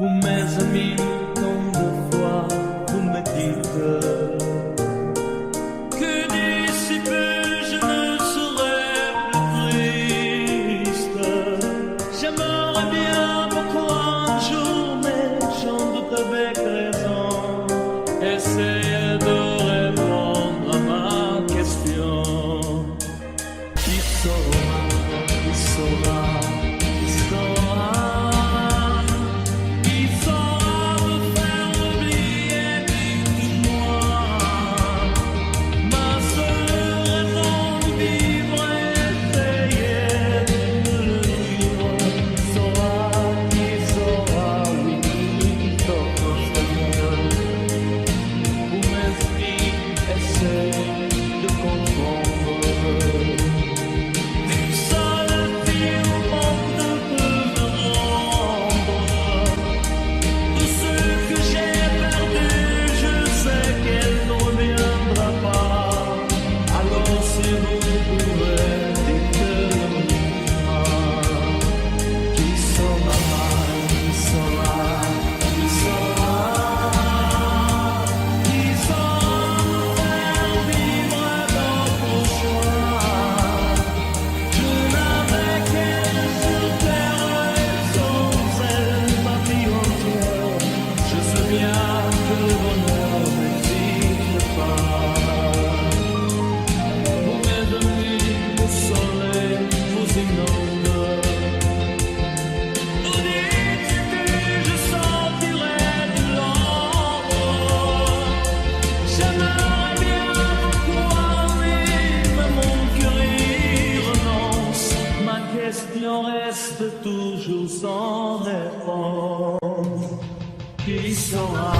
Vous mes amis, comme de fois, vous me dites que d'ici peu je ne serai plus triste. J'aimerais bien beaucoup un jour, mais j'en doute avec raison. Essayez de répondre à ma question. Qui saura, qui saura, qui saura? Reste toujours sans réponse. Qui saura,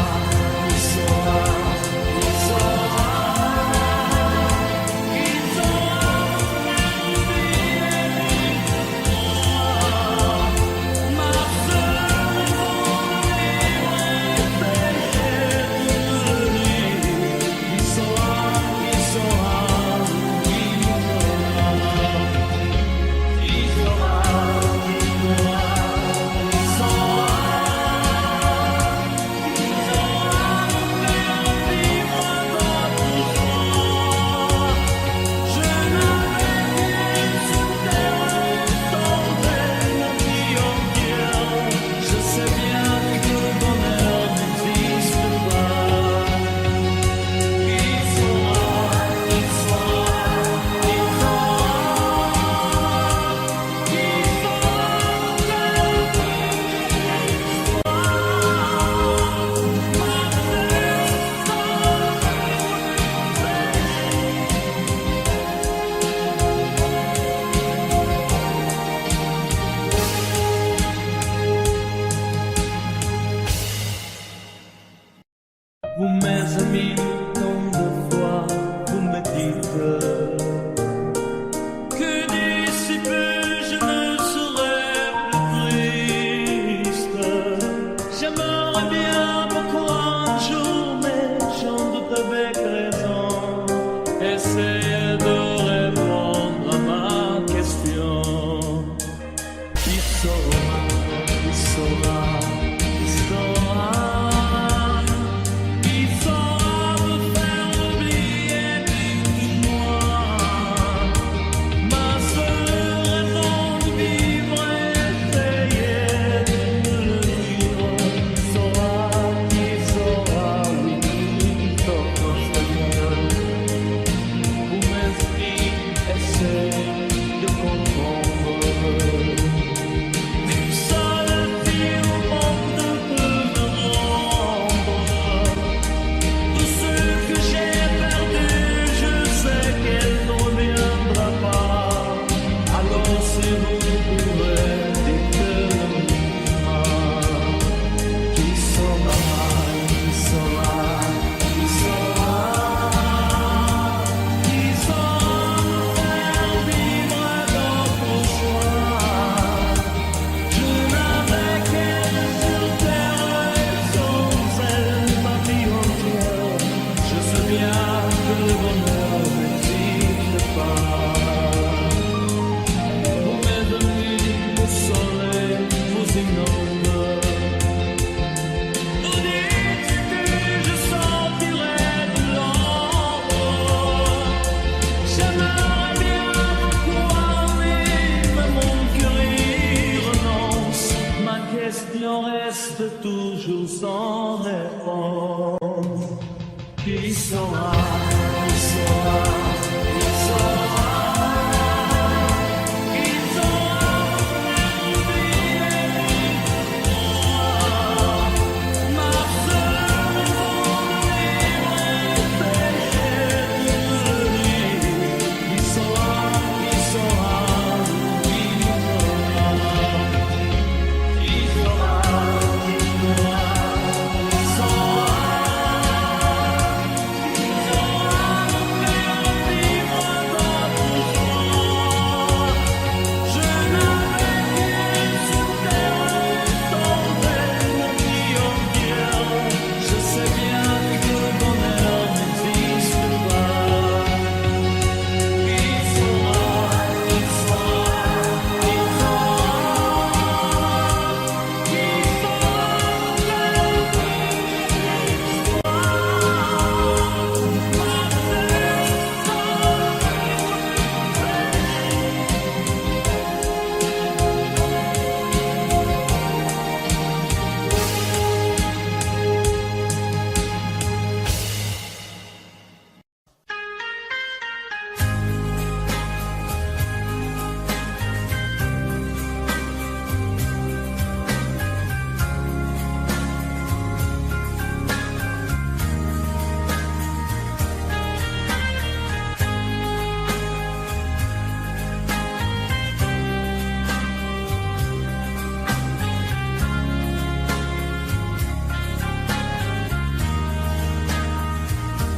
qui saura, qui saura, qui saura m'oublier ma seule qui saura, qui saura, qui vous mes amis, comme de fois, vous me dites que d'ici peu je ne serai plus triste. J'aimerais bien beaucoup un jour, mais j'en doute avec raison. Essayez de répondre à ma question. Qui saura, qui saura, qui saura? j'en reste toujours sans réponse. Qui saura, qui saura, qui saura, qui saura m'oublier, ma seule journée péché de nuit. Qui saura, qui saura, qui saura, qui saura, qui saura.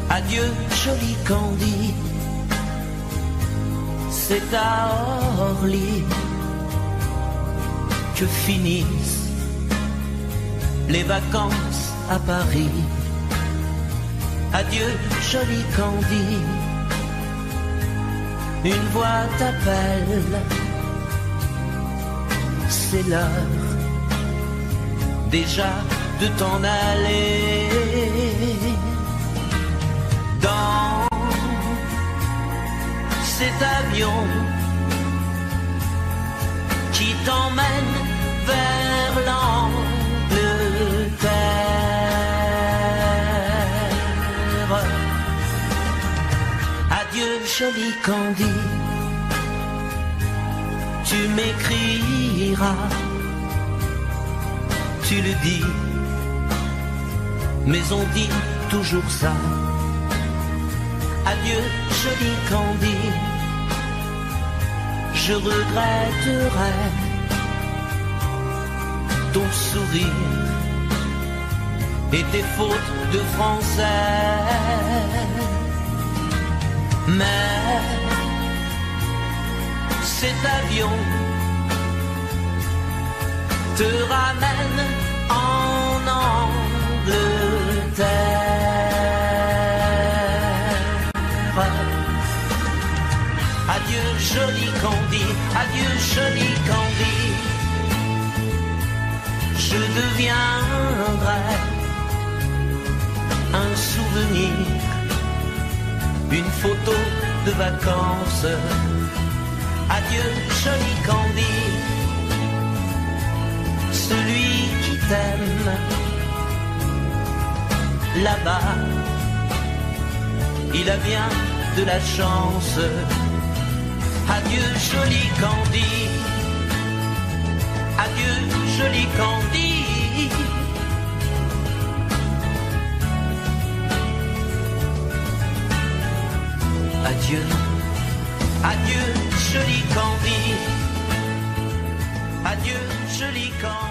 Adieu, joli Candy, c'est à Orly que finissent les vacances à Paris. Adieu, joli Candy, une voix t'appelle, c'est l'heure déjà de t'en aller. Dans cet avion qui t'emmène vers l'Angleterre. Adieu, joli Candy, tu m'écriras, tu le dis, mais on dit toujours ça. Adieu, joli Candy, je regretterai ton sourire et tes fautes de français. Mais cet avion te ramène en Angleterre. Adieu, joli Candy, adieu, joli Candy, je deviendrai un souvenir, une photo de vacances. Adieu, joli Candy, celui qui t'aime là-bas, il a bien de la chance. Adieu, joli Candy, adieu, joli Candy. Adieu, adieu, joli Candy, adieu, joli Candy.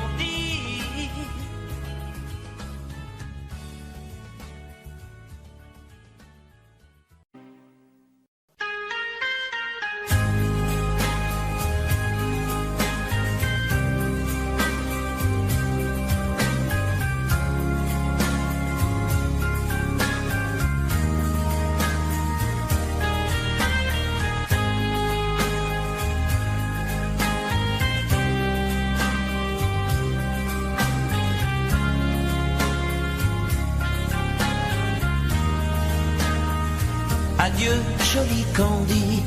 Adieu, joli Candy,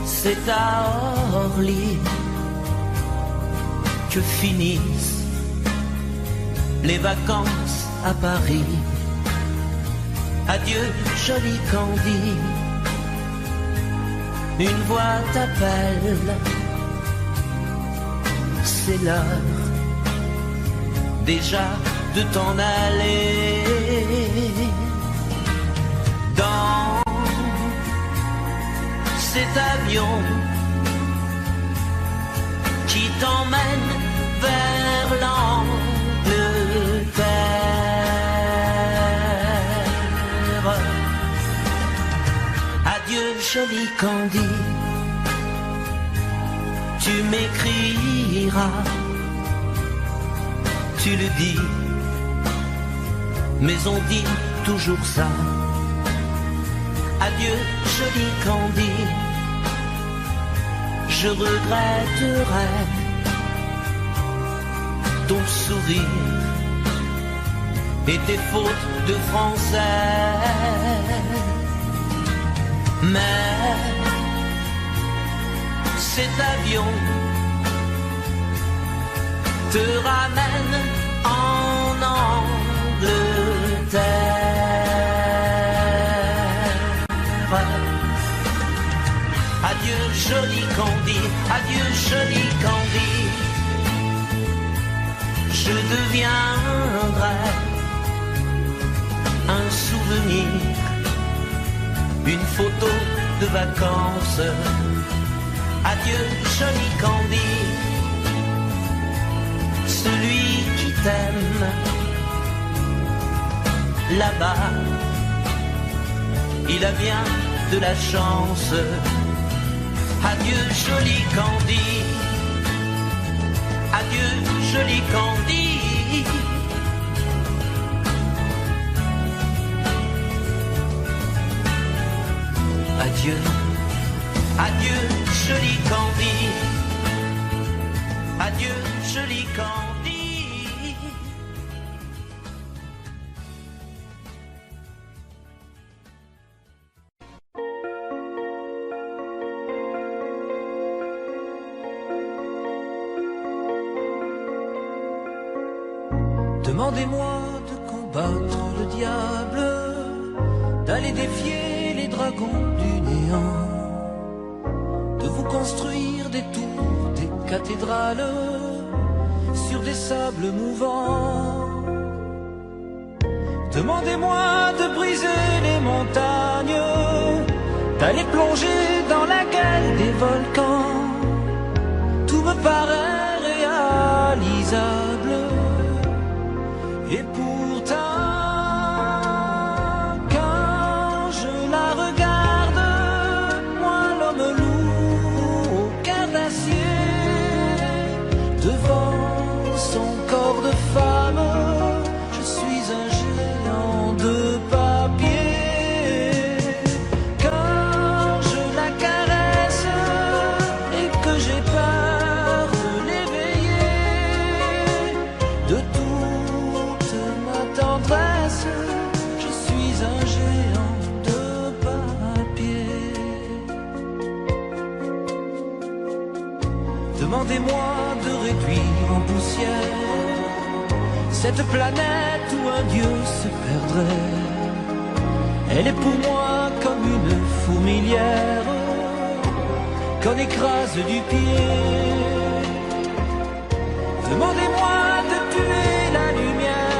c'est à Orly que finissent les vacances à Paris. Adieu, joli Candy, une voix t'appelle, c'est l'heure déjà de t'en aller. Dans cet avion qui t'emmène vers l'Angleterre. Adieu, joli Candy, tu m'écriras, tu le dis, mais on dit toujours ça. Adieu, joli Candy, je regretterai ton sourire et tes fautes de français. Mais cet avion te ramène en Angleterre. Adieu, joli Candy, adieu, joli Candy, je deviendrai un souvenir, une photo de vacances. Adieu, joli Candy, celui qui t'aime là-bas, il a bien de la chance. Adieu, joli Candy, adieu, joli Candy. Adieu, adieu, joli Candy, adieu, joli Candy. Demandez-moi de combattre le diable, d'aller défier les dragons du néant, de vous construire des tours, des cathédrales sur des sables mouvants. Demandez-moi de briser les montagnes, d'aller plonger dans la gueule des volcans. Tout me paraît réalisable. Et pourtant, quand je la regarde, moi l'homme loup au cœur d'acier, devant son corps de femme, je suis un géant de papier. Quand je la caresse et que j'ai peur de l'éveiller, de tout tendresse, je suis un géant de papier. Demandez-moi de réduire en poussière cette planète où un dieu se perdrait. Elle est pour moi comme une fourmilière qu'on écrase du pied. Demandez-moi de tuer la lumière,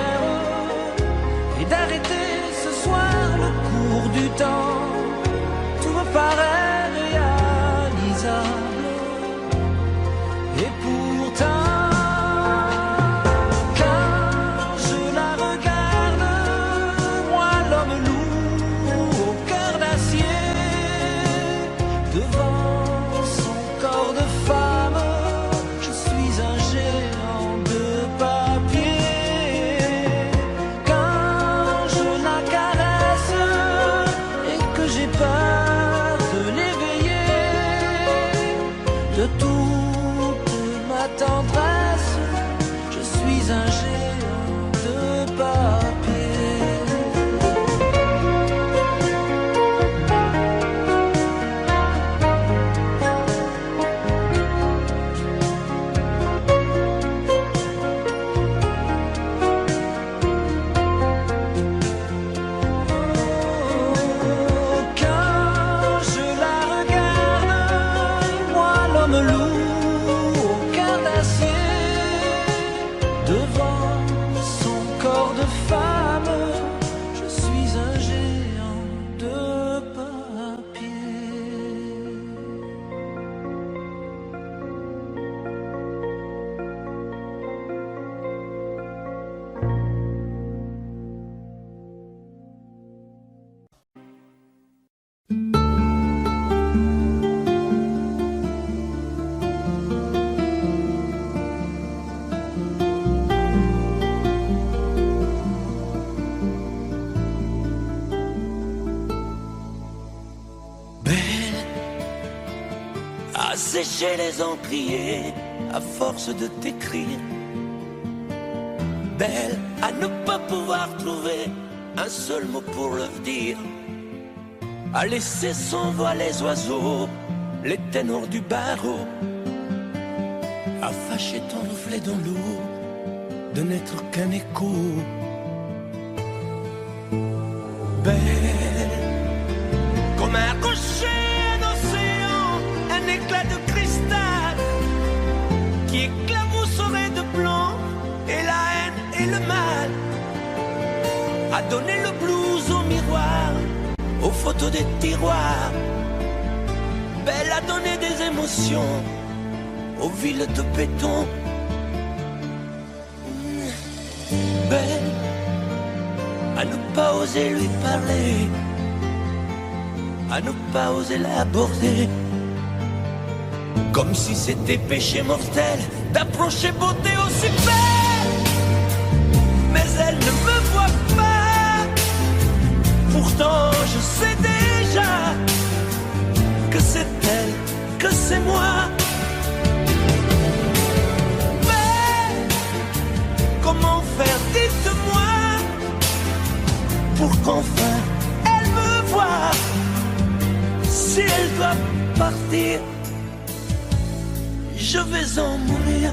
d'arrêter ce soir le cours du temps. Tout me paraît réalisable. Et pourtant, quand je la regarde, moi l'homme loup au cœur d'acier, devant son corps de femme, je suis un géant de papier. J'ai peur de l'éveiller, de toute ma tendresse, je suis un géant de papier. devant son corps de femme, je suis un géant de papier. Sécher les encriers à force de t'écrire. Belle à ne pas pouvoir trouver un seul mot pour le dire. À laisser s'envoler les oiseaux, les ténors du barreau. À fâcher ton reflet dans l'eau, de n'être qu'un écho. Belle comme un rocher, un océan, un éclat de cristal qui éclabousserait de blanc et la haine et le mal. À donner le blues au miroir, aux photos des tiroirs. Belle à donner des émotions aux villes de béton. Belle à ne pas oser lui parler, à ne pas oser l'aborder, comme si c'était péché mortel d'approcher beauté aussi belle. Mais elle ne me voit pas, pourtant je sais déjà que c'est elle, que c'est moi. Mais comment faire, dites-moi, pour qu'enfin elle me voie. Si elle doit partir, je vais en mourir.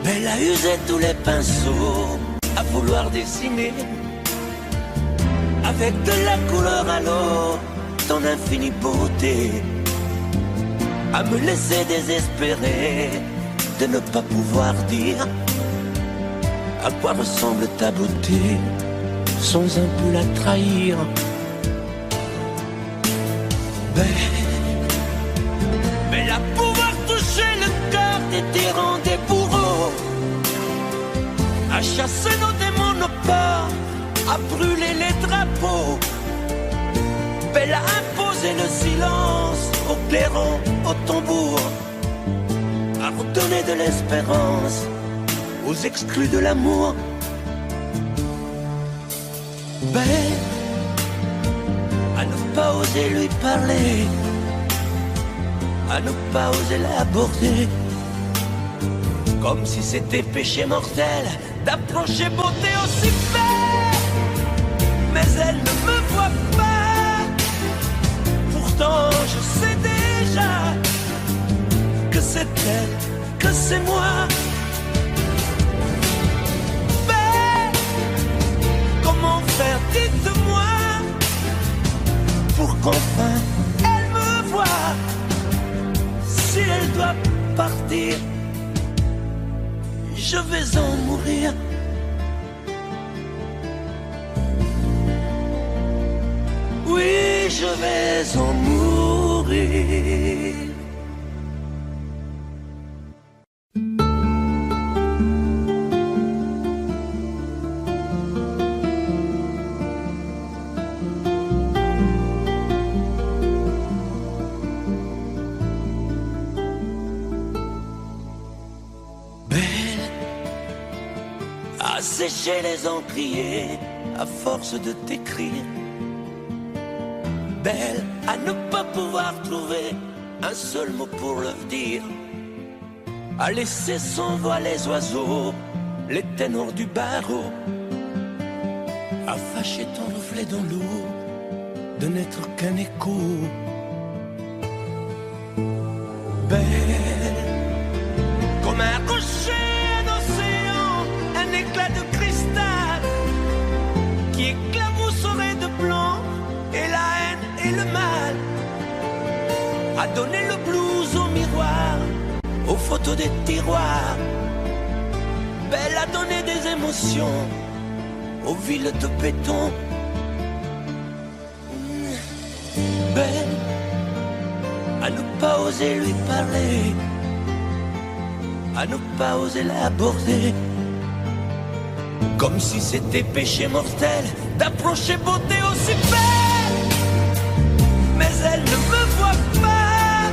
Belle a usé tous les pinceaux à vouloir dessiner avec de la couleur à l'eau ton infinie beauté, à me laisser désespérer de ne pas pouvoir dire à quoi ressemble ta beauté sans un peu la trahir. Belle à pouvoir toucher le cœur des tyrans, des bourreaux, à chasser nos démons, nos peurs, à brûler les drapeaux. Belle à imposer le silence aux clairons, aux tambours, à redonner de l'espérance aux exclus de l'amour. Belle à ne pas oser lui parler, à ne pas oser l'aborder, comme si c'était péché mortel d'approcher beauté aussi belle. Mais elle ne me voit pas, pourtant je sais déjà que c'est elle, que c'est moi. Belle, comment faire, dites-moi, pour qu'enfin elle me voie. Si elle doit partir, je vais en mourir. Oui, je vais en mourir. À sécher les encriers à force de t'écrire. Belle à ne pas pouvoir trouver un seul mot pour le dire, à laisser s'envoler les oiseaux, les ténors du barreau, à fâcher ton reflet dans l'eau, de n'être qu'un écho. Belle comme un rocher, un océan, un éclat de cristal qui éclabousserait de blanc et la haine et le mal, à donner le blues au miroir. aux photos des tiroirs. Belle a donné des émotions aux villes de béton. Belle à ne pas oser lui parler, à ne pas oser l'aborder, comme si c'était péché mortel d'approcher beauté aussi belle. Mais elle ne me voit pas,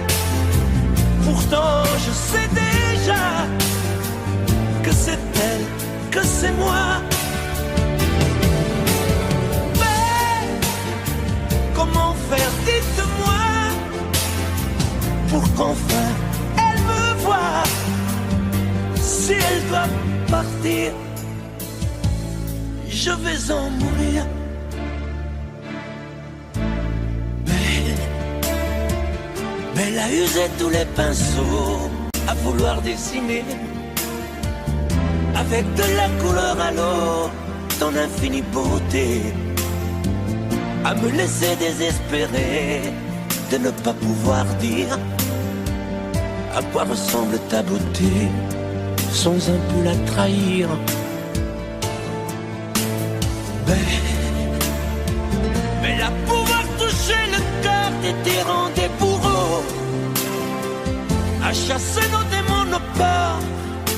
pourtant je sais déjà que c'est elle, que c'est moi. Mais comment faire, dites-moi, pour qu'enfin elle me voie. Si elle doit partir, je vais en mourir. Belle a usé tous les pinceaux à vouloir dessiner avec de la couleur à l'eau ton infinie beauté, à me laisser désespérer de ne pas pouvoir dire à quoi ressemble ta beauté sans un peu la trahir. Belle à pouvoir toucher le cœur des tyrans, des bourreaux, à chasser nos démons, nos peurs,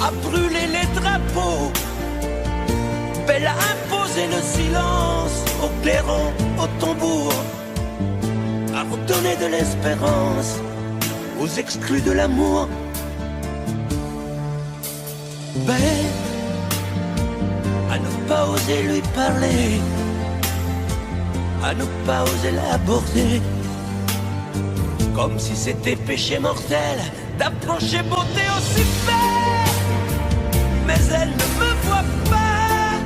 à brûler les drapeaux. Belle à imposer le silence aux clairons, aux tambours, à redonner de l'espérance aux exclus de l'amour. Belle à ne pas oser lui parler, à ne pas oser l'aborder, comme si c'était péché mortel d'approcher beauté aussi belle. Mais elle ne me voit pas,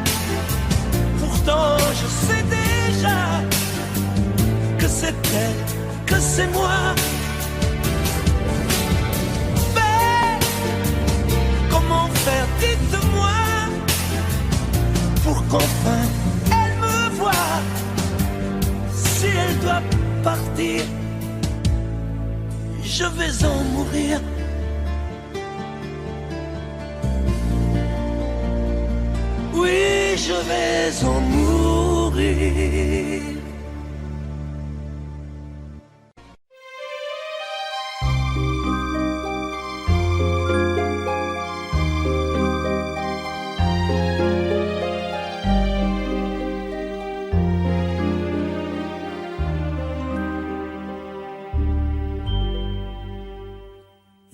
pourtant je sais déjà que c'est elle, que c'est moi. Mais comment faire, dites-moi, pour qu'enfin elle me voie. Si elle doit partir, je vais en mourir. Oui, je vais en mourir.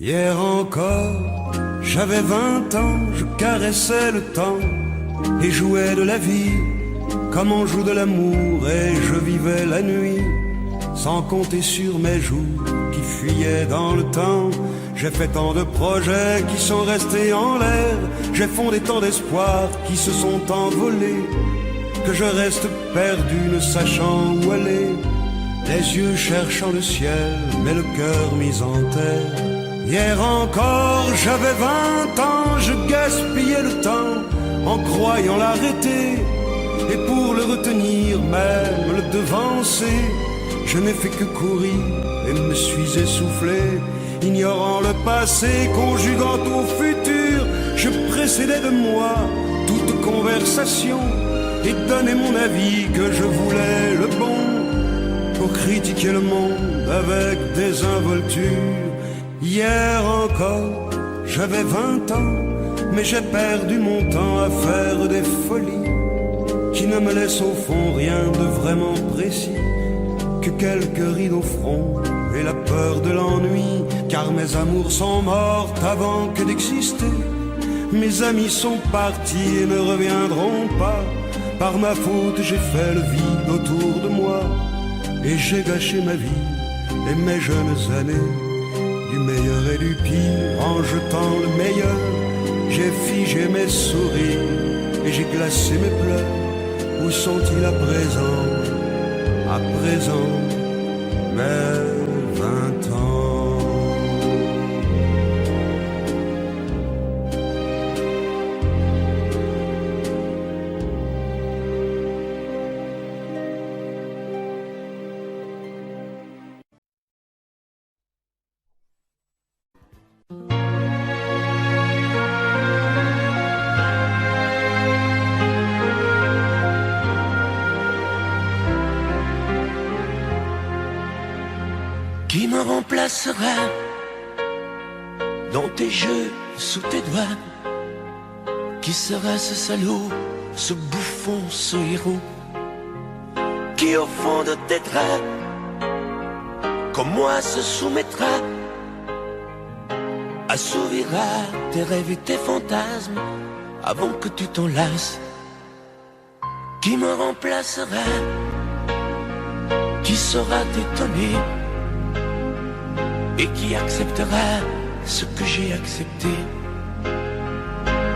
Hier encore, j'avais 20 ans, je caressais le temps et jouais de la vie comme on joue de l'amour, et je vivais la nuit sans compter sur mes jours qui fuyaient dans le temps. J'ai fait tant de projets qui sont restés en l'air, j'ai fondé tant d'espoirs qui se sont envolés, que je reste perdu ne sachant où aller, les yeux cherchant le ciel mais le cœur mis en terre. Hier encore, j'avais 20 ans, je gaspillais le temps en croyant l'arrêter, et pour le retenir, même le devancer, je n'ai fait que courir et me suis essoufflé, ignorant le passé, conjuguant au futur. Je précédais de moi toute conversation et donnais mon avis que je voulais le bon, pour critiquer le monde avec désinvolture. Hier encore, j'avais 20 ans, mais j'ai perdu mon temps à faire des folies qui ne me laissent au fond rien de vraiment précis, que quelques rides au front et la peur de l'ennui, car mes amours sont mortes avant que d'exister. Mes amis sont partis et ne reviendront pas. Par ma faute, j'ai fait le vide autour de moi, et j'ai gâché ma vie et mes jeunes années. Du meilleur et du pire, en jetant le meilleur, j'ai figé mes sourires et j'ai glacé mes pleurs. Où sont-ils à présent, mes 20 ans? me remplacera dans tes jeux, sous tes doigts? Qui sera ce salaud, ce bouffon, ce héros, qui au fond de tes draps, comme moi, se soumettra, assouvira tes rêves et tes fantasmes avant que tu t'en lasses? Qui me remplacera, qui saura t'étonner et qui acceptera ce que j'ai accepté?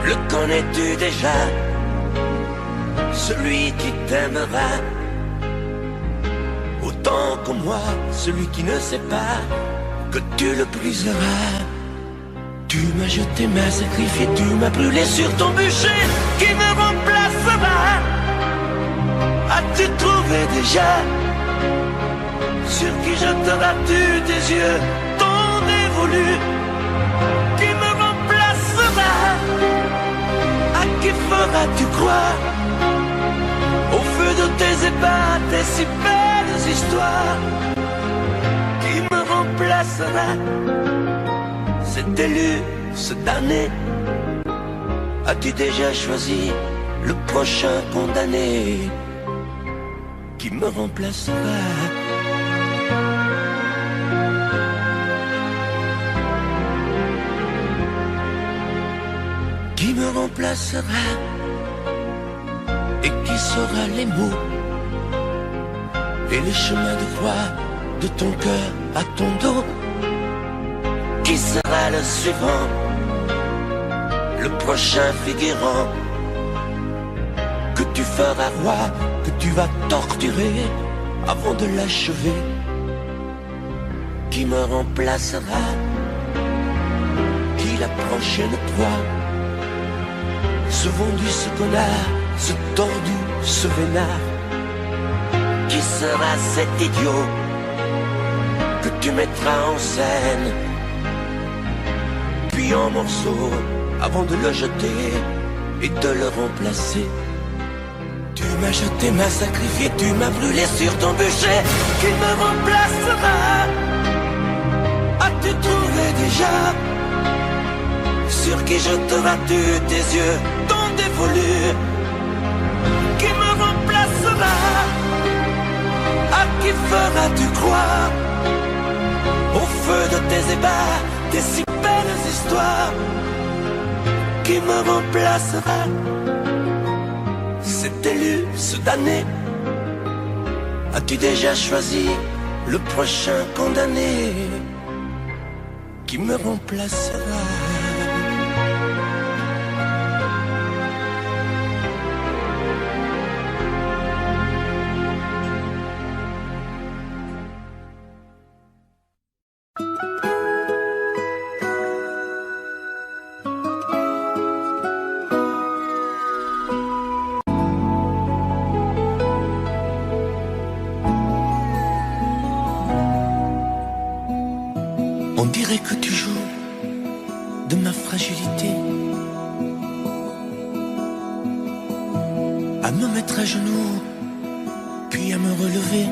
Le connais-tu déjà, celui qui t'aimera autant que moi, celui qui ne sait pas que tu le briseras? Tu m'as jeté, m'as sacrifié, tu m'as brûlé sur ton bûcher. Qui me remplacera? As-tu trouvé déjà sur qui jetteras-tu tes yeux ton dévolu? Qui me remplacera? À qui feras-tu croire au feu de tes ébats, tes si belles histoires? Qui me remplacera? Cet élu, ce damné, as-tu déjà choisi le prochain condamné? Qui me remplacera? Qui me remplacera? Et qui saura les mots et les chemins de croix de ton cœur à ton dos? Qui sera le suivant, le prochain figurant que tu feras roi, que tu vas torturer avant de l'achever? Qui me remplacera? Qui la prochaine proie? Ce vendu, ce connard, ce tordu, ce vénard? Qui sera cet idiot que tu mettras en scène, puis en morceaux, avant de le jeter et de le remplacer? Tu m'as jeté, m'as sacrifié, tu m'as brûlé sur ton bûcher. Qui me remplacera? As-tu trouvé déjà sur qui jetteras-tu tes yeux ton dévolu? Qui me remplacera? À qui feras-tu croire au feu de tes ébats, tes si belles histoires? Qui me remplacera? Cet élu, ce damné, as-tu déjà choisi le prochain condamné? Qui me remplacera? On dirait que tu joues de ma fragilité, à me mettre à genoux, puis à me relever,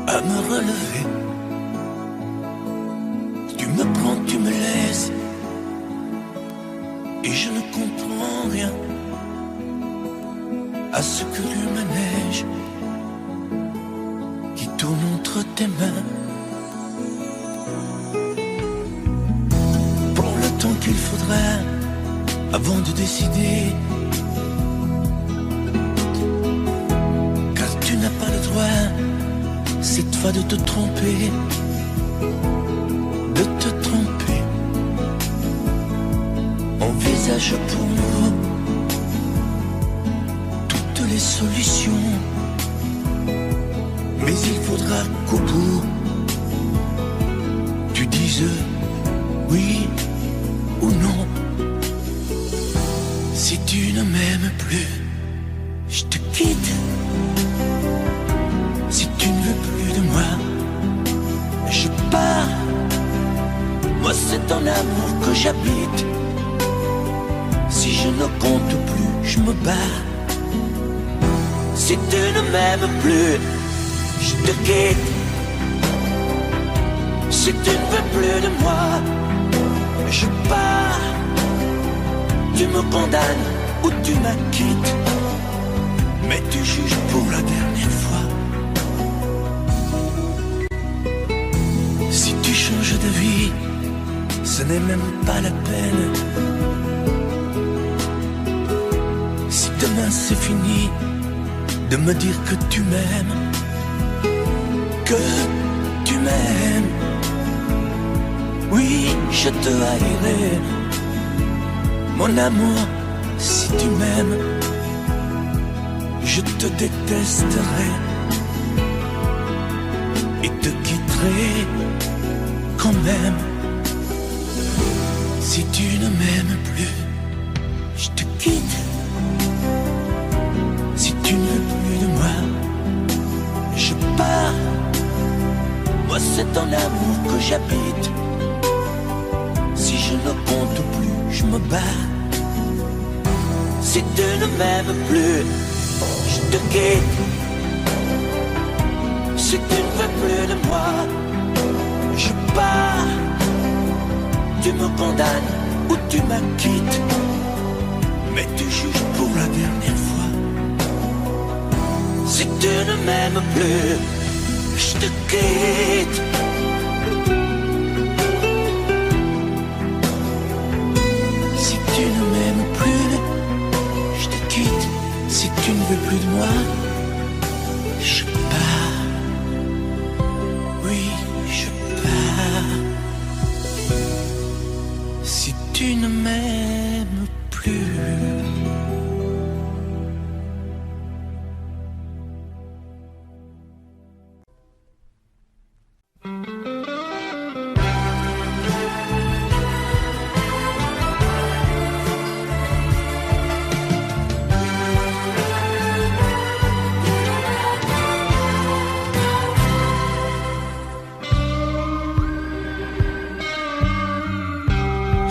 à me relever. Tu me prends, tu me laisses, et je ne comprends rien à ce que le manège qui tourne entre tes mains. Qu'il faudra avant de décider, car tu n'as pas le droit cette fois de te tromper, de te tromper. Envisage pour nous toutes les solutions, mais il faudra qu'au bout tu dises oui ou non. Si tu ne m'aimes plus, je te quitte. Si tu ne veux plus de moi, je pars. Moi c'est ton amour que j'habite. Si je ne compte plus, je me barre. Si tu ne m'aimes plus, je te quitte. Si tu ne veux plus de moi, je pars. Tu me condamnes ou tu m'acquittes, mais tu juges pour la dernière fois. Si tu changes de vie, ce n'est même pas la peine. Si demain c'est fini, de me dire que tu m'aimes, que tu m'aimes. Oui, je te haïrai, mon amour, si tu m'aimes. Je te détesterai et te quitterai quand même. Si tu ne m'aimes plus, je te quitte. Si tu ne veux plus de moi, je pars. Moi c'est ton amour que j'habite. Si je ne compte plus, je me bats. Si tu ne m'aimes plus, je te quitte. Si tu ne veux plus de moi, je pars. Tu me condamnes ou tu m'acquittes, mais tu juges pour la dernière fois. Si tu ne m'aimes plus, je te quitte. Si tu ne m'aimes plus, je te quitte. Si tu ne veux plus de moi, je pars. Oui, je pars. Si tu ne m'aimes plus.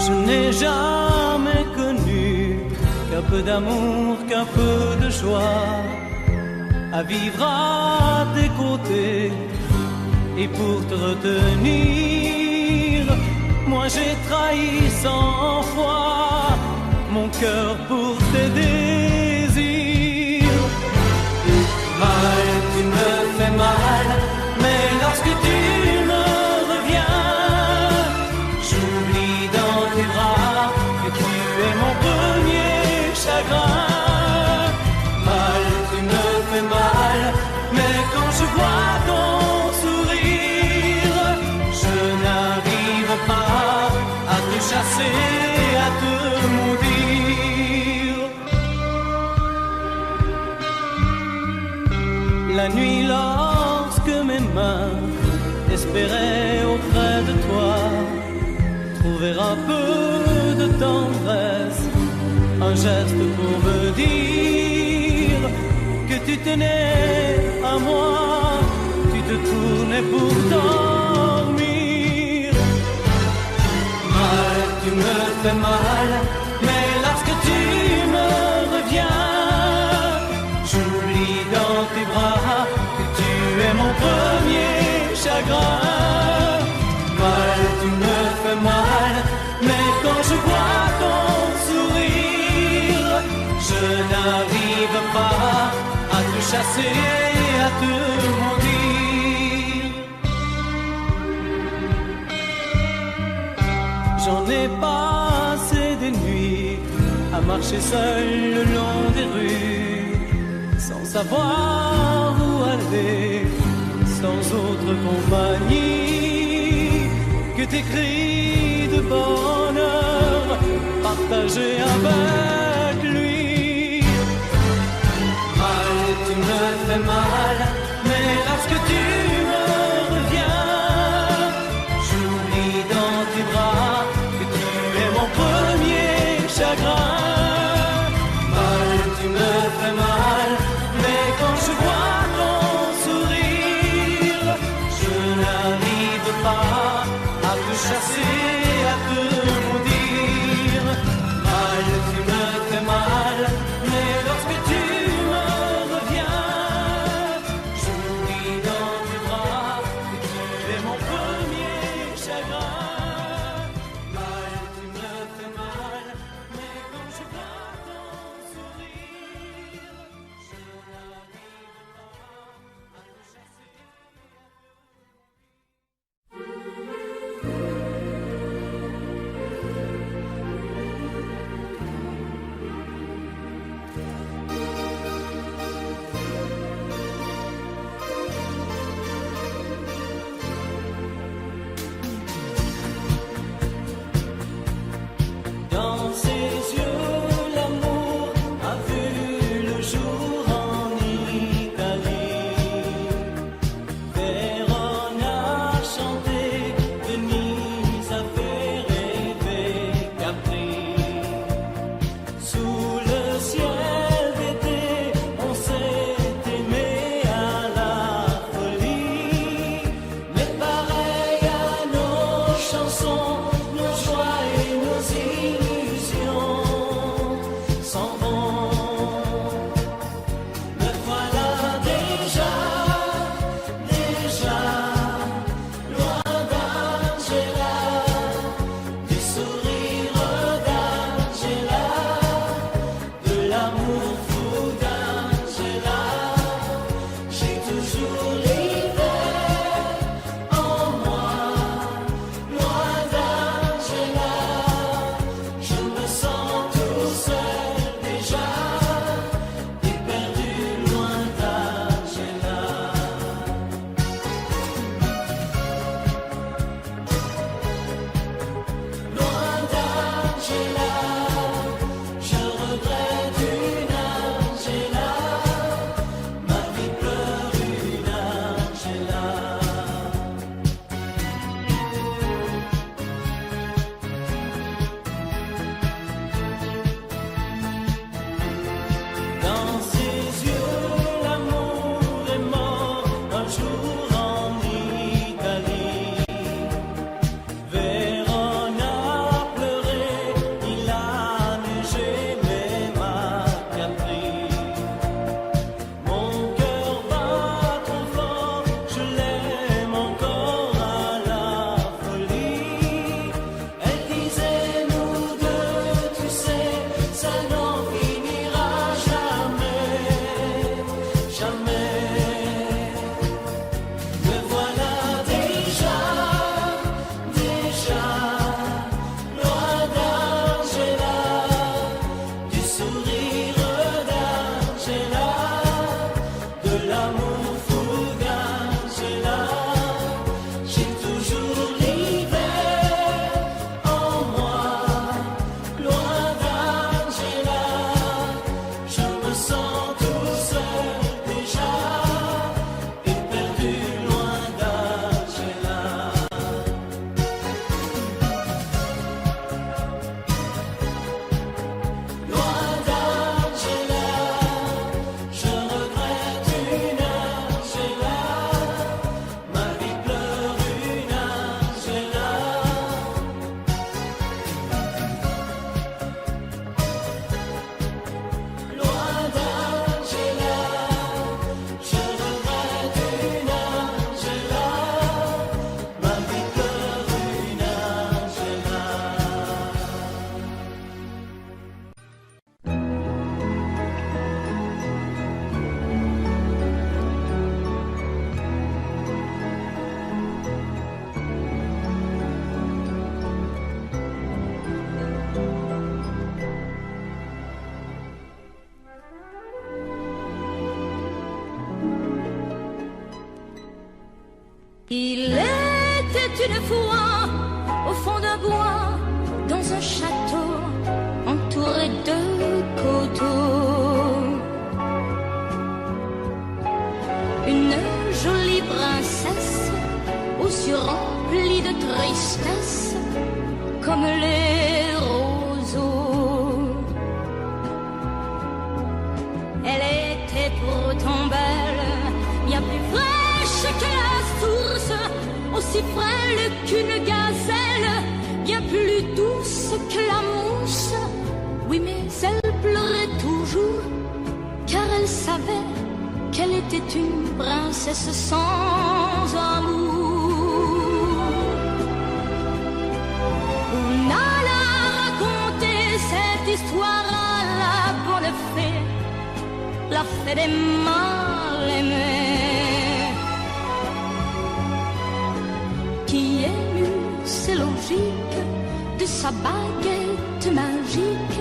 Je n'ai jamais connu qu'un peu d'amour, qu'un peu de joie, à vivre à tes côtés. Et pour te retenir, moi j'ai trahi 100 fois mon cœur pour tes désirs. Mal, tu me fais mal, mais lorsque tu me reviens, j'oublie dans tes bras que tu es mon premier chagrin. Mal, tu me fais mal, mais quand je vois ton sourire, je n'arrive pas à te chasser, à te maudire. La nuit, lorsque mes mains espéraient auprès de toi trouver un peu de tendresse, un geste pour me dire que tu tenais à moi, tu te tournais pour dormir. Mal, tu me fais mal, mais lorsque tu me reviens, j'oublie dans tes bras que tu es mon premier chagrin. Mal, tu me fais mal, mais quand je vois ton sourire, je n'arrive pas à te chasser, à te maudire. J'en ai passé des nuits à marcher seul le long des rues, sans savoir où aller, sans autre compagnie que tes cris de bonheur partagés avec lui. Mal, tu me fais mal, mais lorsque tu me reviens, j'oublie dans tes bras que tu es mon premier chagrin. Mal, tu me fais mal, mais quand je vois ton sourire, je n'arrive pas à te chasser, à te maudire. Mal, tu me fais mal, mais lorsque tu me reviens, j'oublie dans tes bras que tu es mon premier a fait rêver Capri. Sous le ciel d'été, on s'est aimé à la folie. Mais pareil à nos chansons, nos joies et nos illusions s'en vont. Me voilà déjà loin d'Angela, du sourire d'Angela, de l'amour fou d'Angela. J'ai toujours l'hiver en moi, loin d'Angela. Je me sens tout seul déjà, et perdu loin d'Angela. Loin d'Angela, je regrette une Angela, ma vie pleure une Angela. Dans ses yeux, l'amour est mort un jour en Italie. Vérone a pleuré, il a neigé, mais m'a Capri. Mon cœur bat trop fort, je l'aime encore à la folie. Elle disait nous deux, tu sais, ça n'en finira jamais, jamais. Me voilà déjà loin d'Angela, du sourire d'Angela, de l'amour fou d'Angela. J'ai toujours l'hiver en moi, loin d'Angela. Je me sens tout seul déjà, et perdu loin d'Angela. Loin d'Angela, je regrette une Angela, ma vie pleure une Angela. Loin d'Angela, je regrette une Angela, ma vie pleure une Angela. Il était une fois au fond d'un bois, dans un château entouré de coteaux, une jolie princesse aux yeux remplis de tristesse comme les roseaux. Elle était pourtant belle, bien plus fraîche que la source, aussi frêle qu'une gazelle, bien plus douce que la mousse. Oui, mais elle pleurait toujours, car elle savait qu'elle était une princesse sans amour. On alla raconter cette histoire à la bonne fée, la fée des mal aimés, qui émut, c'est logique, de sa baguette magique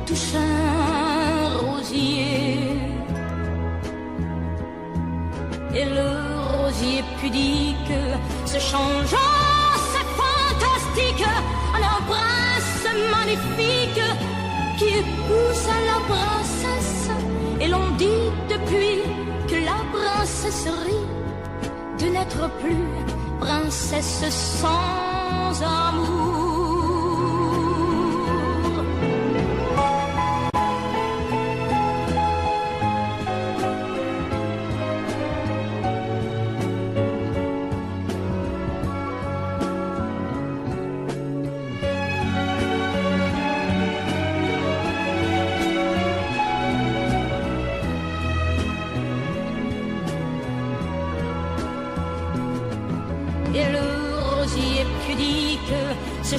touche un rosier. Et le rosier pudique se change en sac fantastique, en un prince magnifique qui épouse la princesse. Et l'on dit depuis que la princesse rit de n'être plus princesse sans amour.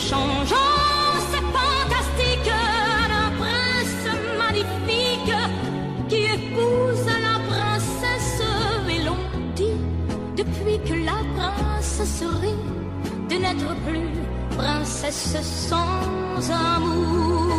changeant, c'est fantastique, un prince magnifique qui épouse la princesse. Et l'on dit, depuis que la princesse rit, de n'être plus princesse sans amour.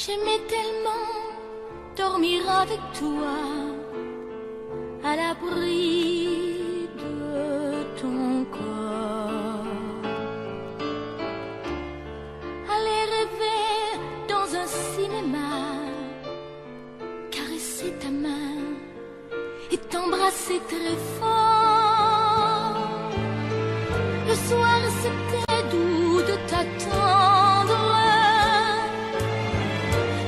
J'aimais tellement dormir avec toi, à l'abri de ton corps. Aller rêver dans un cinéma, caresser ta main et t'embrasser très fort. Le soir c'était doux de t'attendre,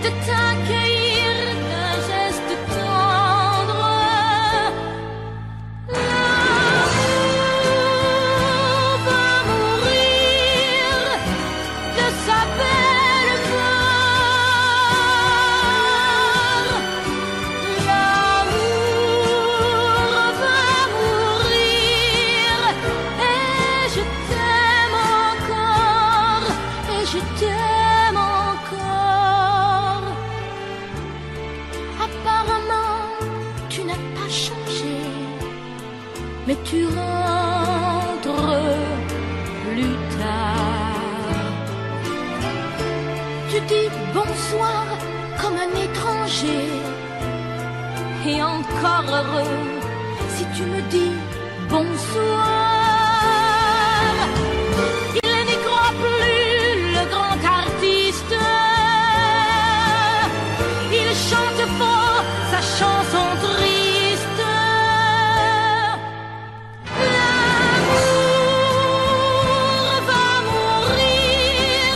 de t'accueillir d'un geste tendre. L'amour va mourir de sa belle mort. L'amour va mourir et je t'aime encore, et je t'aime encore. Apparemment, tu n'as pas changé, mais tu rentres plus tard. Tu dis bonsoir comme un étranger, et encore heureux si tu me dis bonsoir. Il n'y croit plus, le grand artiste. Il chante fort sa chanson triste. L'amour va mourir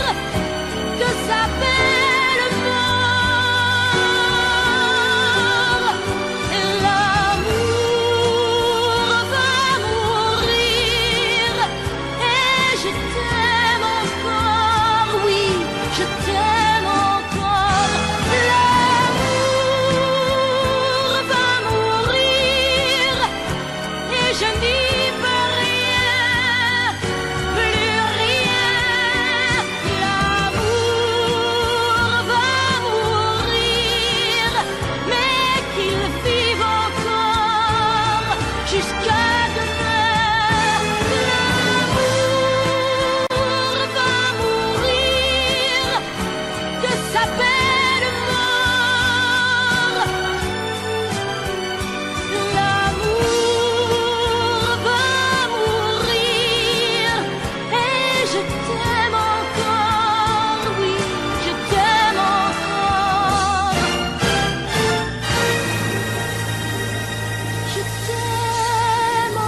de sa belle mort. L'amour va mourir et je t'aime encore, oui, je t'aime encore. L'amour va mourir et je n'y peux rien, plus rien. L'amour va mourir, mais qu'il vive encore jusqu'à demain. L'amour va mourir de sa belle mort. L'amour va mourir et je t'aime encore, oui, je t'aime encore. Je t'aime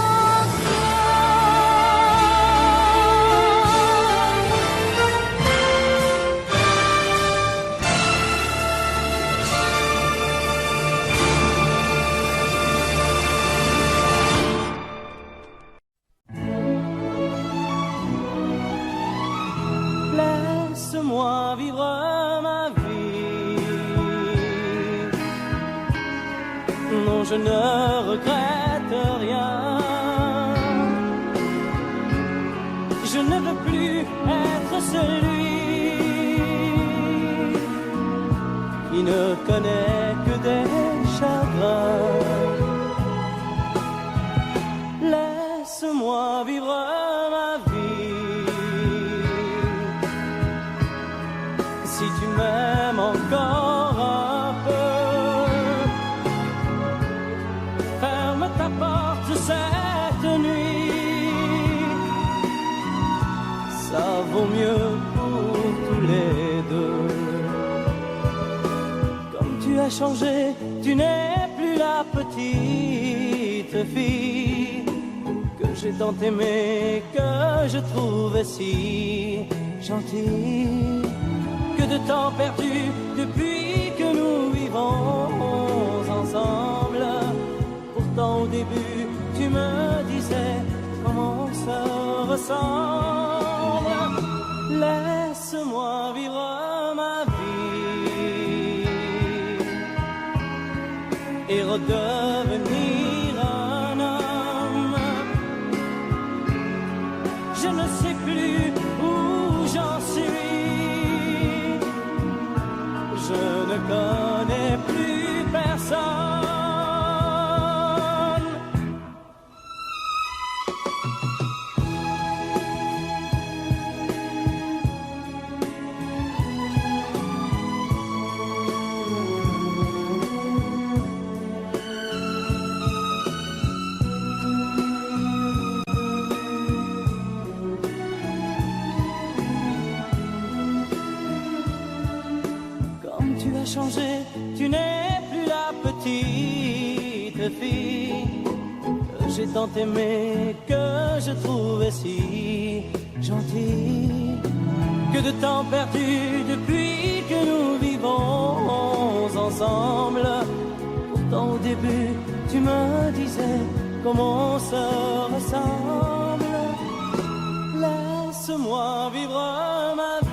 Laisse-moi vivre ma vie. Non, je ne regrette rien. Je ne veux plus être celui qui ne connaît que des chagrins. Laisse-moi vivre ma vie. Si tu m'aimes encore un peu, fais cette nuit. Ça vaut mieux pour tous les deux. Comme tu as changé, tu n'es plus la petite fille que j'ai tant aimée, que je trouvais si gentille. Que de temps perdu depuis que nous vivons ensemble. Pourtant au début tu me disais comment on se ressemble. Laisse-moi vivre ma vie et redevenir un homme. Je ne sais plus où j'en suis. Je ne connais plus personne. Changé, tu n'es plus la petite fille que j'ai tant aimée, que je trouvais si gentille. Que de temps perdu depuis que nous vivons ensemble. Pourtant au début tu me disais comment on se ressemble. Laisse-moi vivre ma vie.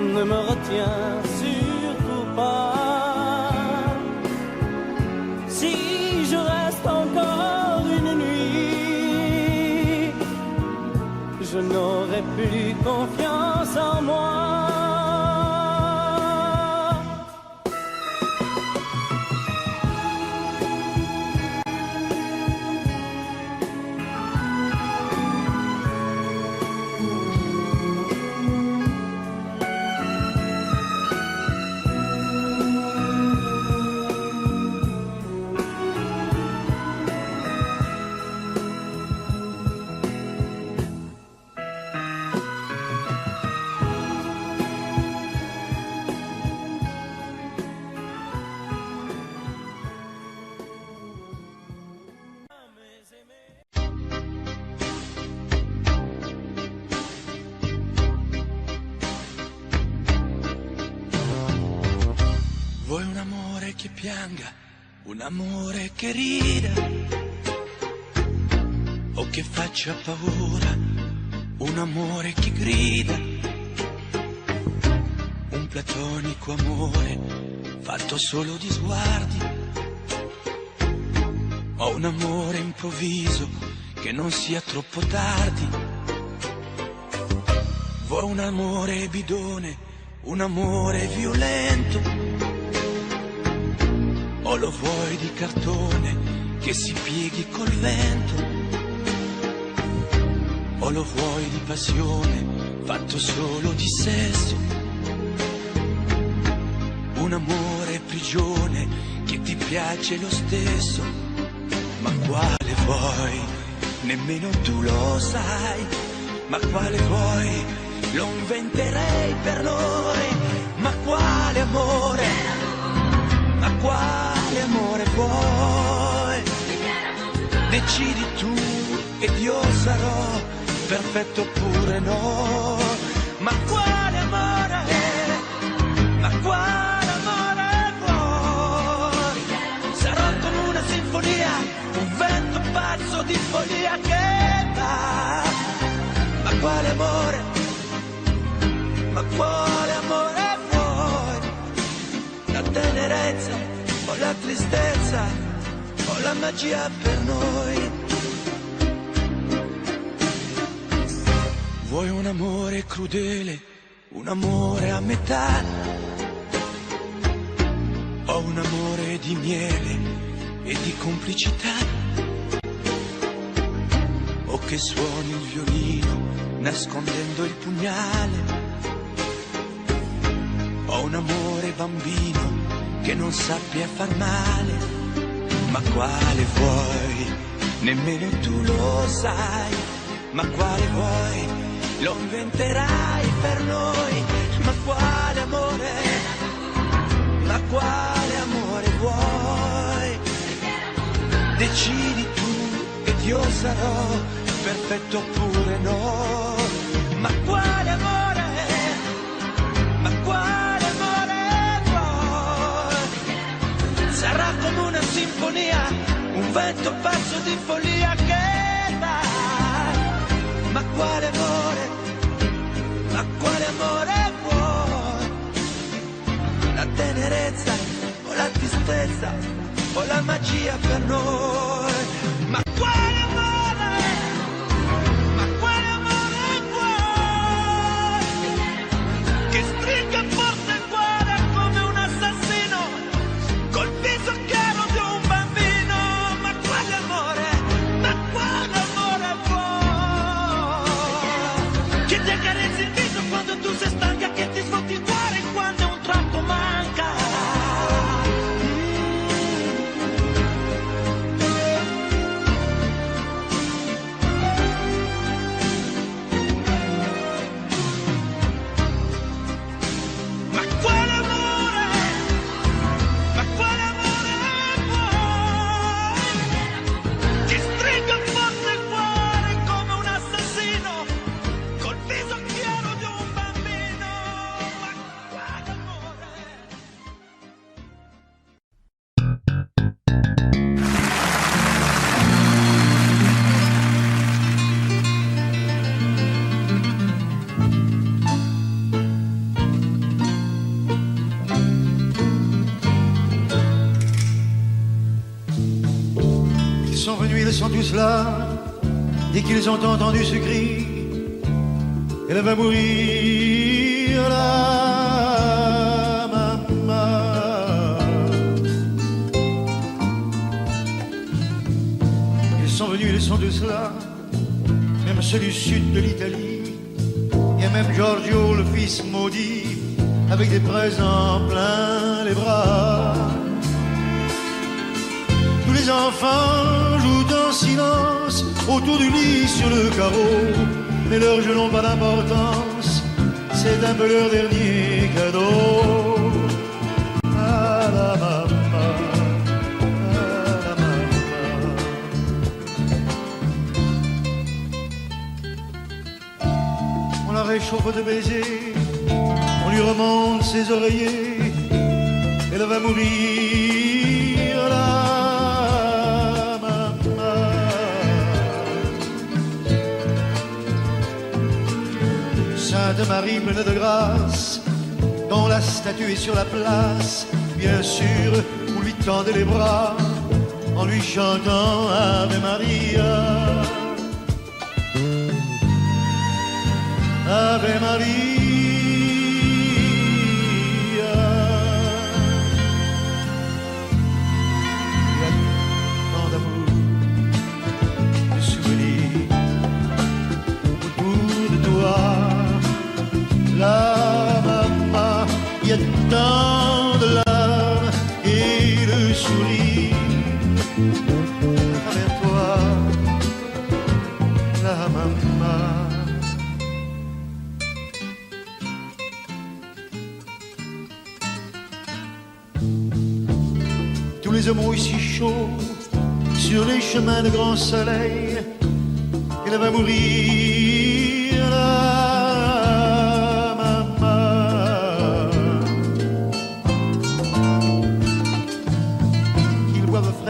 Ne me retiens surtout pas. Si je reste encore une nuit, je n'aurai plus confiance en moi. Vuoi un amore che pianga, un amore che rida, o che faccia paura, un amore che grida, un platonico amore fatto solo di sguardi, o un amore improvviso che non sia troppo tardi. Vuoi un amore bidone, un amore violento, o lo vuoi di cartone che si pieghi col vento, o lo vuoi di passione fatto solo di sesso, un amore prigione che ti piace lo stesso. Ma quale vuoi? Nemmeno tu lo sai. Ma quale vuoi? Lo inventerei per noi. Ma quale amore? Ma quale amore vuoi? Decidi tu ed io sarò perfetto oppure no. Ma quale amore? Ma quale amore vuoi? Sarò come una sinfonia, un vento pazzo di follia che va. Ma quale amore? Ma quale amore vuoi? La tenerezza o la tristezza o la magia per noi? Vuoi un amore crudele, un amore a metà, o un amore di miele e di complicità, o che suoni il violino nascondendo il pugnale, o un amore bambino che non sappia far male. Ma quale vuoi, nemmeno tu lo sai, ma quale vuoi, lo inventerai per noi, ma quale amore vuoi, decidi tu ed io sarò perfetto oppure no, ma quale amore vuoi, sarà come una sinfonia, un vento pazzo di follia che dai, ma quale amore vuoi, la tenerezza o la tristezza o la magia per noi, ma quale amore vuoi, che stringa forte il cuore come un assassino col viso chiaro di un bambino, ma quale amore vuoi, che ti accarezzi il viso quando tu sei stanca, che ti sfotti il cuore quando un tratto manca. Ma quale amore vuoi, che stringa forte il cuore come un assassino col viso chiaro di un bambino, ma quale amore. Ils sont venus, ils sont tous là, dès qu'ils ont entendu ce cri, elle va mourir la maman. Ils sont venus, ils sont tous là, même ceux du sud de l'Italie, il y a même Giorgio, le fils maudit, avec des présents plein les bras. Tous les enfants jouent en silence autour du lit sur le carreau, mais leurs jeux n'ont pas d'importance, c'est un peu leur dernier cadeau. À la maman, à la maman. On la réchauffe de baisers, on lui remonte ses oreillers, elle va mourir là. Sainte Marie pleine de grâce, dont la statue est sur la place, bien sûr, vous lui tendez les bras en lui chantant Ave Maria. Ave Maria. Il y a tant d'amour, de souvenirs autour de toi. La maman, il y a tant de larmes et de sourires à travers toi, la maman. Tous les hommes ont eu si chaud sur les chemins de grand soleil, elle va mourir là.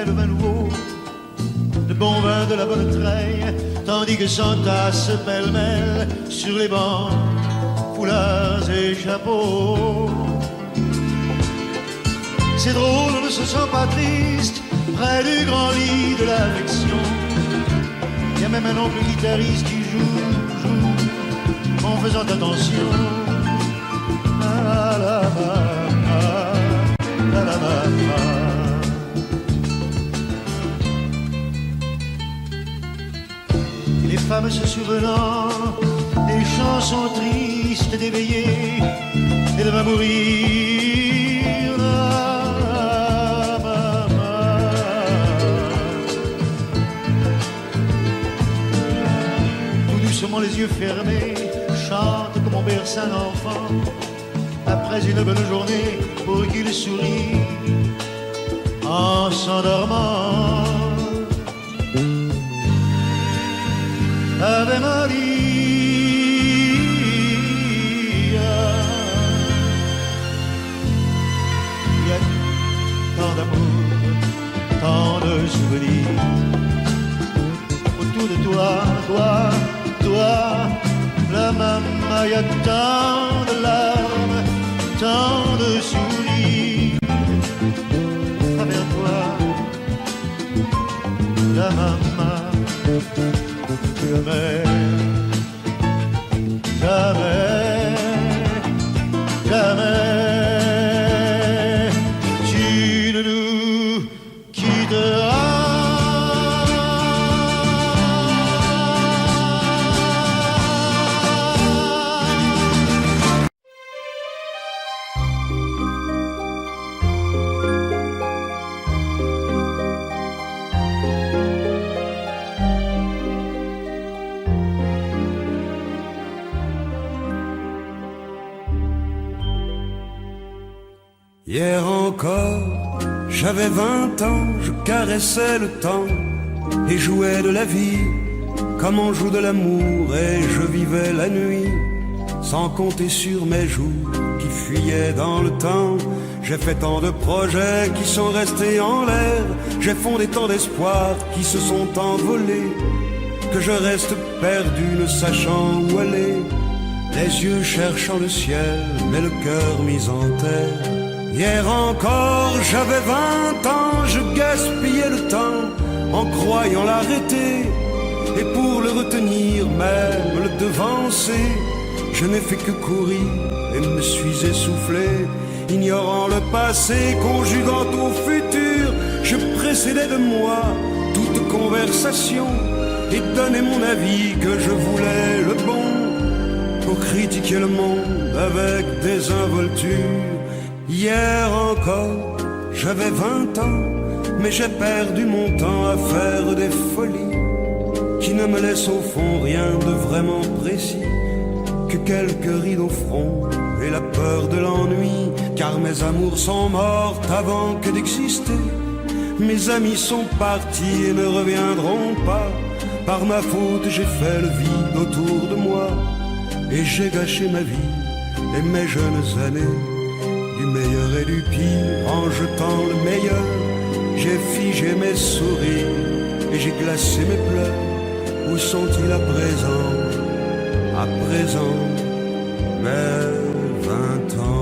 Le vin nouveau, de bon vin de la bonne treille, tandis que s'entassent pêle-mêle sur les bancs, foulards et chapeaux. C'est drôle, on ne se sent pas triste près du grand lit de l'affection. Il y a même un oncle guitariste qui joue en faisant attention à la maman, à la maman. Les femmes se souvenant des chansons tristes d'éveillé, elle va mourir la maman. yeux fermés, chante comme on berce un enfant. Après une bonne journée, pour qu'il sourie en s'endormant. Ave Maria, il y a tant d'amour, tant de souvenirs autour de toi, la maman, il y a tant de larmes, tant de sourires envers toi, la maman. Jamais, jamais, jamais, tu ne nous quitteras. Hier encore, j'avais 20 ans, je caressais le temps et jouais de la vie comme on joue de l'amour, et je vivais la nuit sans compter sur mes jours qui fuyaient dans le temps. J'ai fait tant de projets qui sont restés en l'air, j'ai fondé tant d'espoirs qui se sont envolés, que je reste perdu ne sachant où aller, les yeux cherchant le ciel mais le cœur mis en terre. Hier encore, j'avais 20 ans, je gaspillais le temps en croyant l'arrêter, et pour le retenir, même le devancer, je n'ai fait que courir et me suis essoufflé, ignorant le passé, conjuguant au futur. Je précédais de moi toute conversation et donnais mon avis que je voulais le bon, pour critiquer le monde avec désinvolture. Hier encore, j'avais 20 ans, mais j'ai perdu mon temps à faire des folies qui ne me laissent au fond rien de vraiment précis, que quelques rides au front et la peur de l'ennui, car mes amours sont mortes avant que d'exister. Mes amis sont partis et ne reviendront pas. Par ma faute, j'ai fait le vide autour de moi, et j'ai gâché ma vie et mes jeunes années, du meilleur et du pire, en jetant le meilleur. J'ai figé mes sourires et j'ai glacé mes pleurs. Où sont-ils à présent? À présent, mes 20 ans.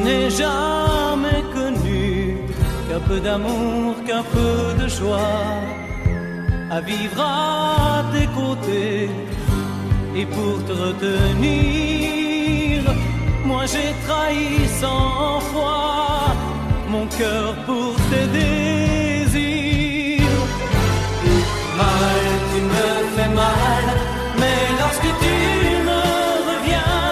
n'ai jamais connu qu'un peu d'amour, qu'un peu de joie, à vivre à tes côtés. Et pour te retenir, moi j'ai trahi 100 fois mon cœur pour tes désirs. Mal, tu me fais mal, mais lorsque tu me reviens,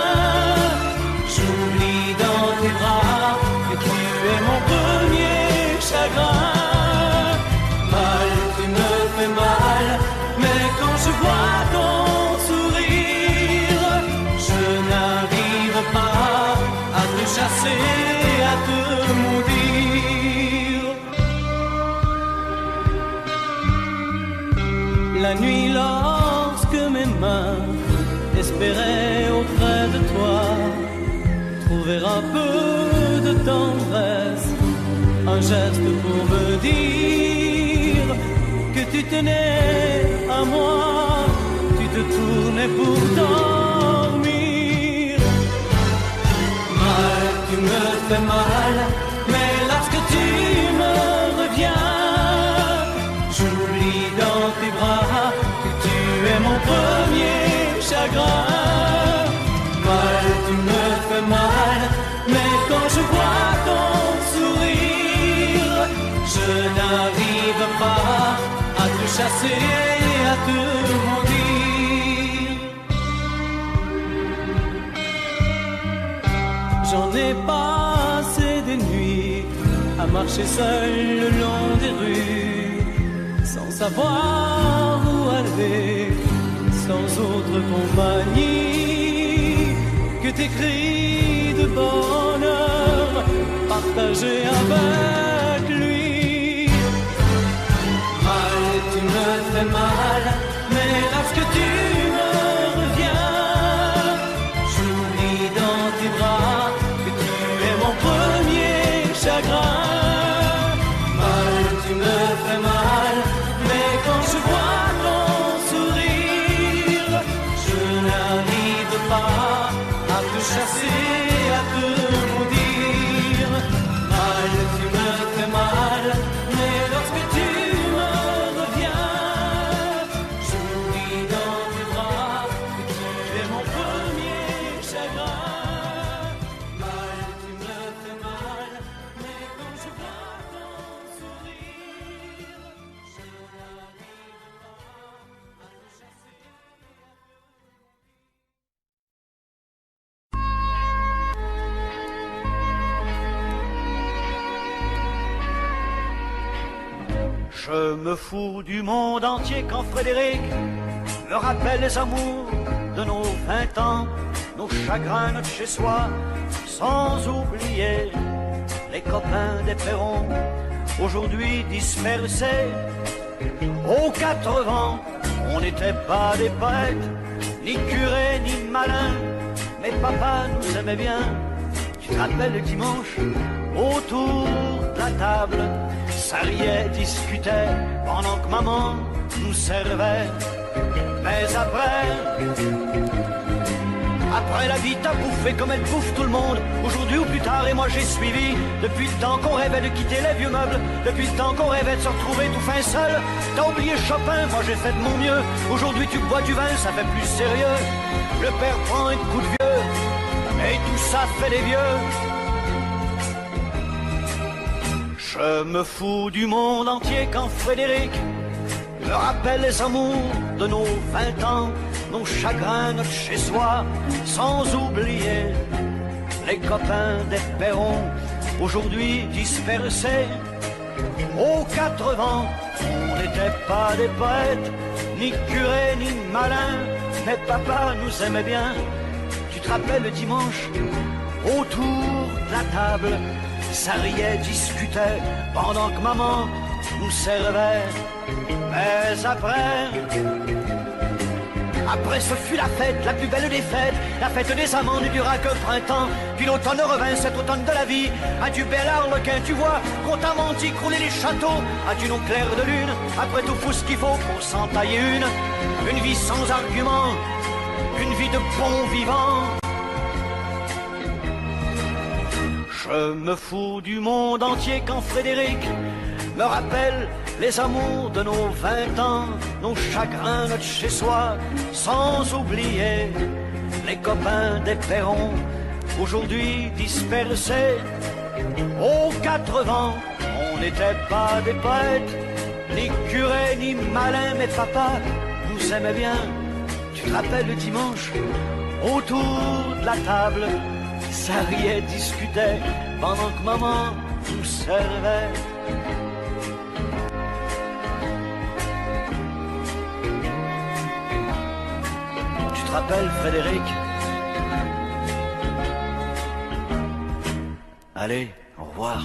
j'oublie dans tes bras que tu es mon premier chagrin. Mal, tu me fais mal, mais quand je vois ton sourire, je n'arrive pas à te chasser, à te maudire. La nuit, lorsque mes mains espéraient auprès de toi trouver un peu de tendresse, un geste pour me dire que tu tenais à moi, tu te tournais pour dormir. Mal, tu me fais mal, mais lorsque tu me reviens, j'oublie dans tes bras que tu es mon premier chagrin. Mal, tu me fais mal, mais quand je vois ton sourire, je n'arrive pas à te chasser, à te maudire. J'en ai passé des nuits à marcher seul le long des rues, sans savoir où aller, sans autre compagnie que tes cris de bonheur partagés avec lui. Mal, tu me fais mal, mais lorsque tu me reviens, j'oublie dans tes bras que tu es mon premier chagrin. Mal, tu me fais mal, mais quand je vois ton sourire, je n'arrive pas à te chasser, à te maudire. Mal, tu me fais mal, mais lorsque tu me reviens, j'oublie dans tes bras que tu es mon premier chagrin. Mal, tu me fais mal, mais quand je vois ton sourire, je n'arrive pas à te chasser. Je me fous du monde entier quand Frédéric me rappelle les amours de nos 20 ans, nos chagrins, notre chez-soi, sans oublier les copains des Perrons, aujourd'hui dispersés aux 4 vents. On n'était pas des poètes, ni curés, ni malins, mais papa nous aimait bien. Tu te rappelles le dimanche, autour de la table, ça riait, discutait, pendant que maman nous servait. Mais après la vie t'a bouffé comme elle bouffe tout le monde, aujourd'hui ou plus tard, et moi j'ai suivi. Depuis le temps qu'on rêvait de quitter les vieux meubles, depuis le temps qu'on rêvait de se retrouver tout fin seul. T'as oublié Chopin, moi j'ai fait de mon mieux. Aujourd'hui tu bois du vin, ça fait plus sérieux. Le père prend un coup de vieux, et tout ça fait des vieux. Je me fous du monde entier quand Frédéric me rappelle les amours de nos 20 ans, nos chagrins, notre chez-soi, sans oublier les copains des Perrons, aujourd'hui dispersés aux 4 vents. On n'était pas des poètes, ni curés, ni malins, mais papa nous aimait bien. Tu te rappelles le dimanche, autour de la table, ça riait, discutait, pendant que maman nous servait. Mais après ce fut la fête, la plus belle des fêtes. La fête des amants ne dura que le printemps. Puis l'automne revint, cet automne de la vie. Adieu bel harlequin, tu vois, qu'on t'a menti, crouler les châteaux. Adieu nos clairs de lune, après tout faut ce qu'il faut pour s'en tailler une vie sans argument, une vie de bon vivant. Je me fous du monde entier quand Frédéric me rappelle les amours de nos 20 ans, nos chagrins, notre chez-soi, sans oublier les copains des perrons, aujourd'hui dispersés aux 80. On n'était pas des poètes, ni curés, ni malins, mais papa nous aimait bien. Tu te rappelles le dimanche, autour de la table, ça riait, discutait, pendant que maman nous servait. Tu te rappelles, Frédéric? Allez, au revoir.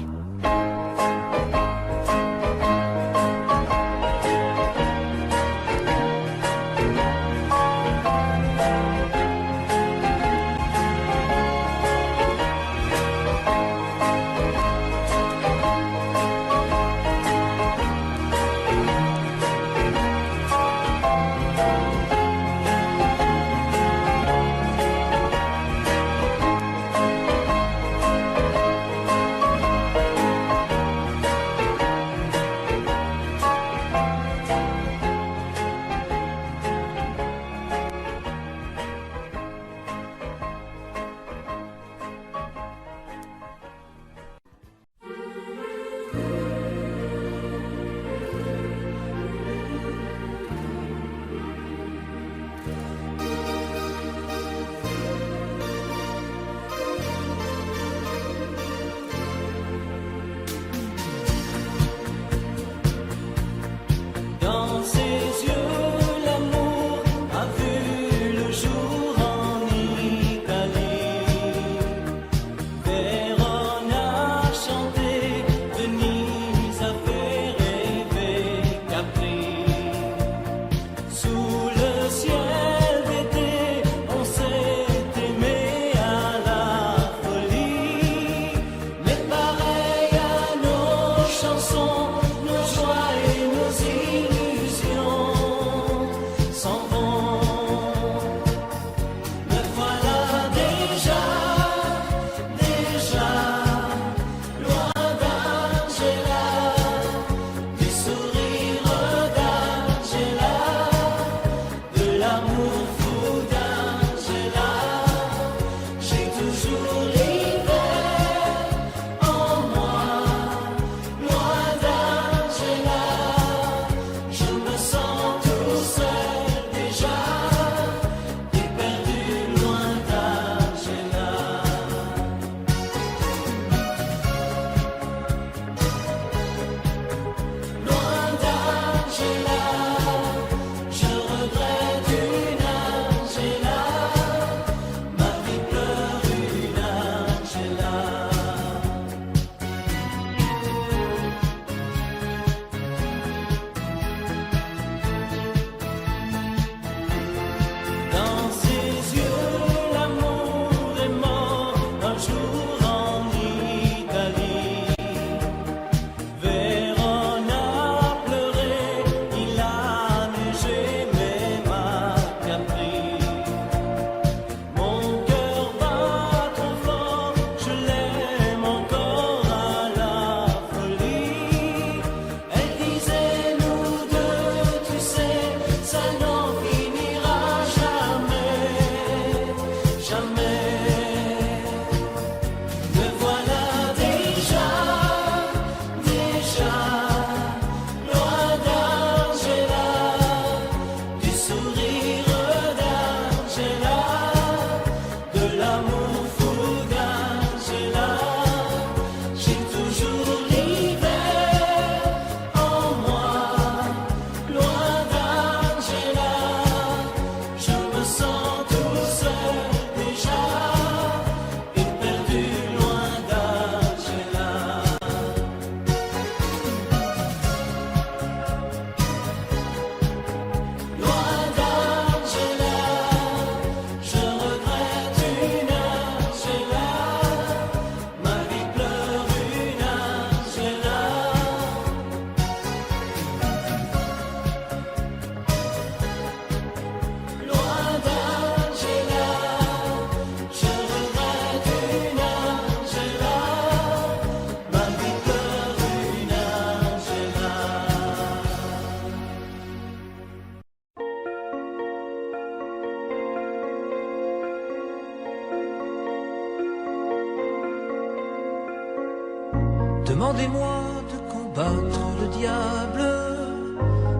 Demandez-moi de combattre le diable,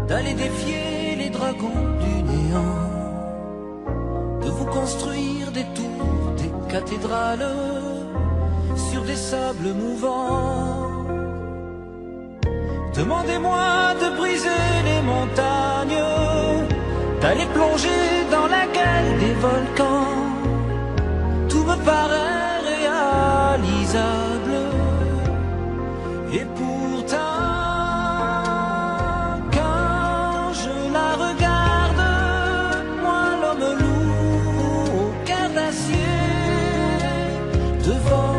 d'aller défier les dragons du néant, de vous construire des tours, des cathédrales sur des sables mouvants. Demandez-moi de briser les montagnes, d'aller plonger dans la gueule des volcans. Tout me paraît réalisable, et pourtant, quand je la regarde, moi l'homme loup au cœur d'acier, devant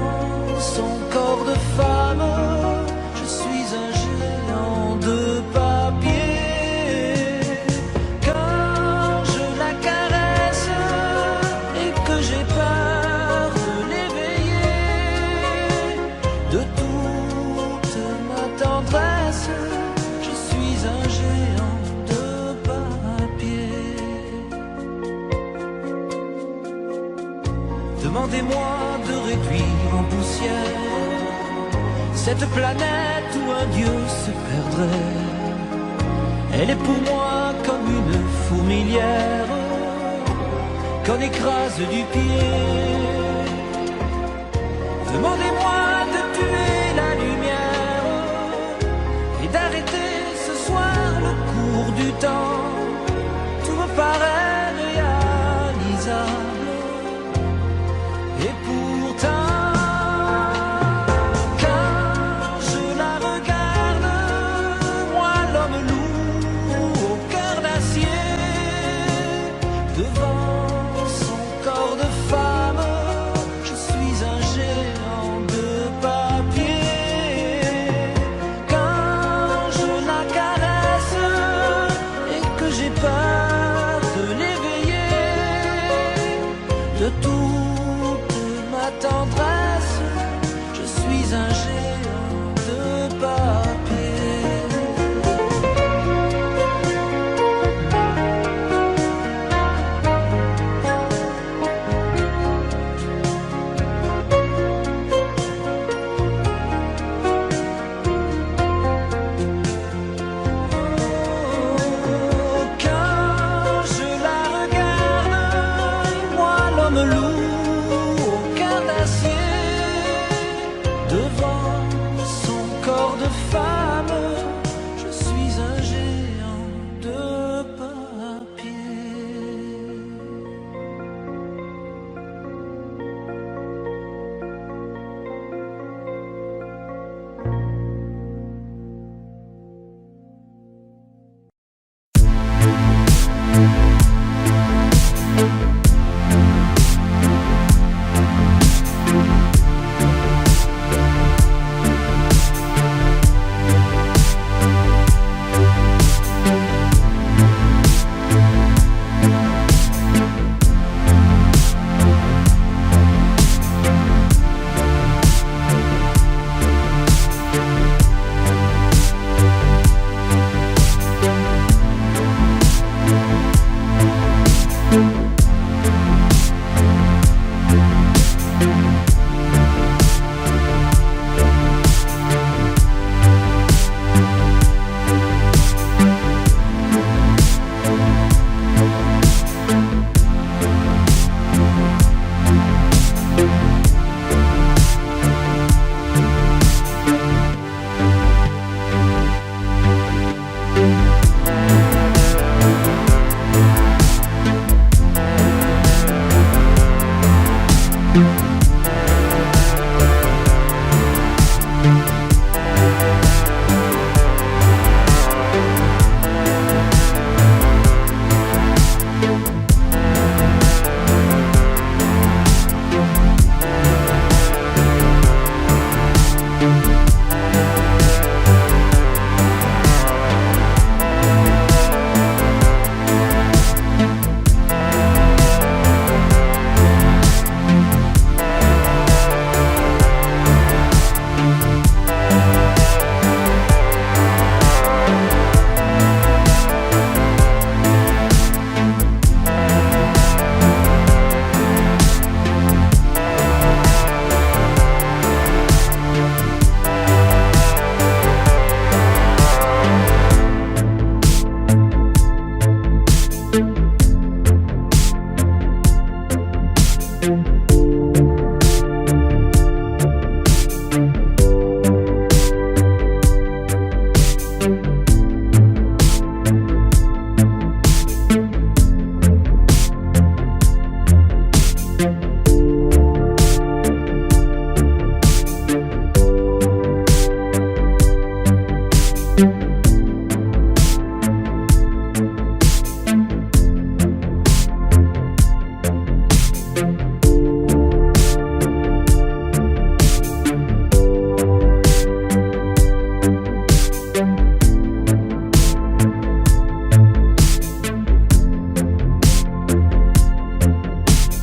son corps de femme, je suis un géant de papier. Quand je la caresse et que j'ai peur de l'éveiller, de toute ma tendresse, je suis un géant de papier. Demandez-moi de réduire en poussière cette planète où un dieu se perdrait. Elle est pour moi comme une fourmilière qu'on écrase du pied. Demandez-moi de tuer la lumière et d'arrêter ce soir le cours du temps. Tout me paraît réalisable, et pourtant, quand je la regarde, moi l'homme loup au cœur d'acier, devant son corps de femme, je suis un géant de papier. Quand je la caresse et que j'ai peur de l'éveiller, de toute ma tendresse, je suis un géant de papier. Quand je la regarde, moi l'homme loup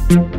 Thank